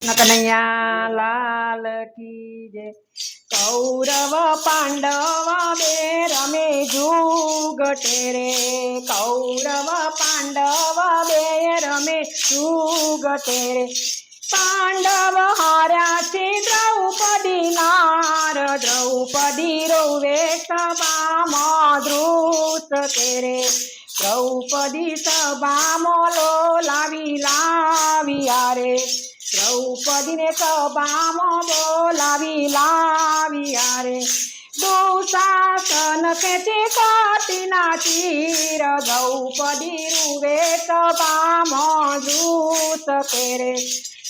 કનૈયા લાલ કી જય। કૌરવ પાંડવ બે રમે જુગટે રે, કૌરવ પાંડવ બે રમે જુગટે રે। પાંડવ હાર્યા છે દ્રૌપદી નાર, દ્રૌપદી રોવે સભામાં ધ્રુત કરે। દ્રૌપદી સભામાં લાવ્યા રે, દ્રૌપદીને સભામાં લાવ્યા રે। દુશાસન ખેંચે કાટીના તીર, દ્રૌપદી રૂવે સભામાં ધ્રુત કરે।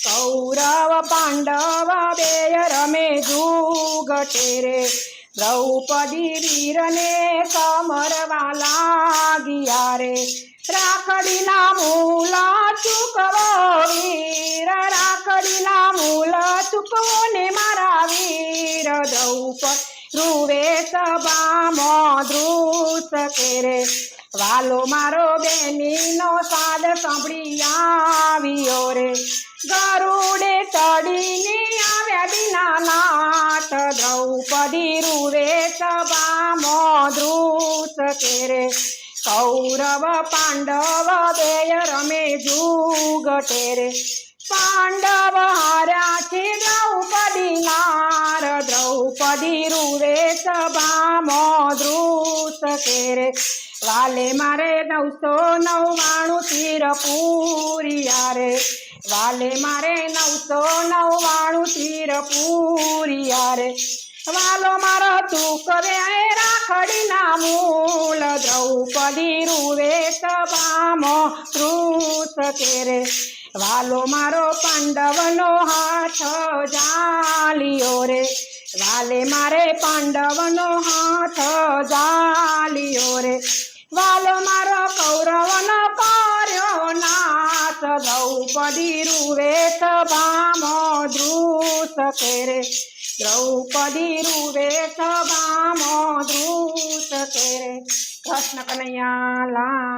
કૌરવ પાંડવ બે રમે જુગટે રે, દ્રૌપદી વીરને સમરવા લાગ્યા રે। રાખડીના મૂલ ચૂકવો વીર, રાખડીના મૂલ ચૂકવો ને મારા વીર, દ્રૌપદી રૂવે સભામાં ધ્રુત કરે। વાલો મારો બેનીનો સાદ સાંભળી આવ્યો રે, ગરુડે ચડીને આવ્યા દીનાનાથ, દ્રૌપદી રૂવે સભામાં ધ્રુત કરે। કૌરવ પાંડવ બે રમે જુગટે રે, પાંડવ હાર્યા છે દ્રૌપદી નાર, દ્રૌપદી રૂવે સભામાં ધ્રુત કરે। વાલે મારે 999 તીર પૂર્યા રે, વાલે મારે 999 તીર પૂર્યા રે। વાલો મારો તું કરે રાખડીના મૂલ, દ્રૌપદી રૂવે સભામાં ધ્રુત કરે। વાલો મારો પાંડવનો હાથ જાલિયો રે, વાલે મારે પાંડવનો હાથ જાલિયો રે। વાલો મારો કૌરવનો કર્યો નાશ, દ્રૌપદી રૂવે સભામાં ધ્રુત કરે। દ્રૌપદી રૂવે સભામાં ધ્રુત કરે। કૃષ્ણ કનૈયા લાલ।